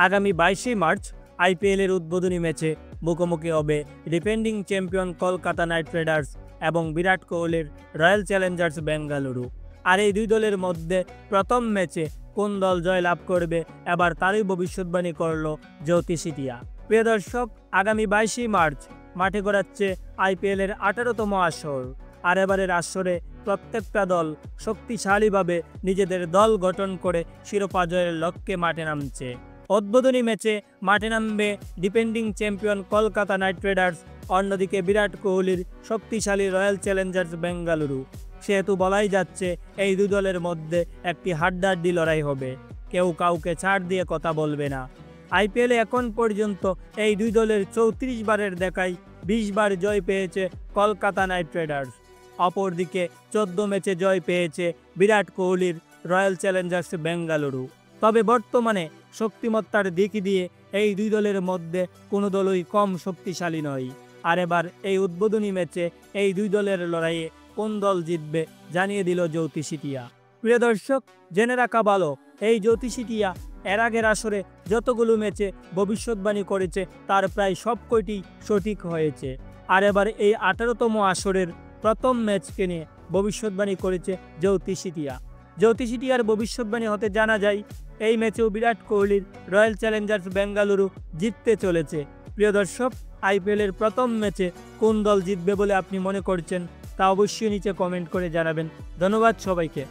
আগামী 22 মার্চ আইপিএলের উদ্বোধনী ম্যাচে মুখোমুখি হবে defending champion Kolkata night Riders এবং বিরাট কোহলির রয়্যাল চ্যালেঞ্জার্স বেঙ্গালুরু। আর এই দুই দলের মধ্যে প্রথম ম্যাচে কোন দল জয় লাভ করবে এবার তারই ভবিষ্যৎবাণী করল জ্যোতিষীটিয়া। প্রিয় দর্শক, আগামী 22 মার্চ মাঠে গড়াচ্ছে আইপিএলের 18তম আসর। আর এবারের আসরে প্রত্যেকটা দল শক্তিশালীভাবে নিজেদের দল গঠন করে শিরোপা জয়ের লক্ষ্যে মাঠে নামছে। উদ্বোধনী ম্যাচে মাঠে নামবে defending champion Kolkata night Riders, অন্যদিকে বিরাট কোহলির শক্তিশালী রয়্যাল চ্যালেঞ্জার্স বেঙ্গালুরু। সেহেতু বলাই যাচ্ছে এই দুই দলের মধ্যে একটি হাড্ডাহাড্ডি লড়াই হবে, কেউ কাউকে ছাড় দিয়ে কথা বলবে না। আইপিএলে এখন পর্যন্ত এই দুই দলের 34 বারের দেখায় 20 বার জয় পেয়েছে কলকাতা নাইট রাইডার্স। অপরদিকে 14 ম্যাচে জয় পেয়েছে বিরাট কোহলির রয়্যাল চ্যালেঞ্জার্স বেঙ্গালুরু। তবে বর্তমানে শক্তিমত্তার দিক দিয়ে এই দুই দলের মধ্যে কোনো দলই কম শক্তিশালী নয়। আর এবার এই উদ্বোধনী ম্যাচে এই দুই দলের লড়াইয়ে কোন দল জিতবে জানিয়ে দিল জ্যোতিষীটিয়া। প্রিয় দর্শক, জেনে রাখা ভালো, এই জ্যোতিষীটিয়া এর আগের আসরে যতগুলো ম্যাচে ভবিষ্যৎবাণী করেছে তার প্রায় সবকটি সঠিক হয়েছে। আর এবার এই 18তম আসরের প্রথম ম্যাচকে নিয়ে ভবিষ্যৎবাণী করেছে জ্যোতিষীটিয়া। জ্যোতিষীটিয়ার ভবিষ্যৎবাণী হতে জানা যায় এই ম্যাচেও বিরাট কোহলির রয়্যাল চ্যালেঞ্জার্স বেঙ্গালুরু জিততে চলেছে। প্রিয় দর্শক, আইপিএলের প্রথম ম্যাচে কোন দল জিতবে বলে আপনি মনে করছেন তা অবশ্যই নিচে কমেন্ট করে জানাবেন। ধন্যবাদ সবাইকে।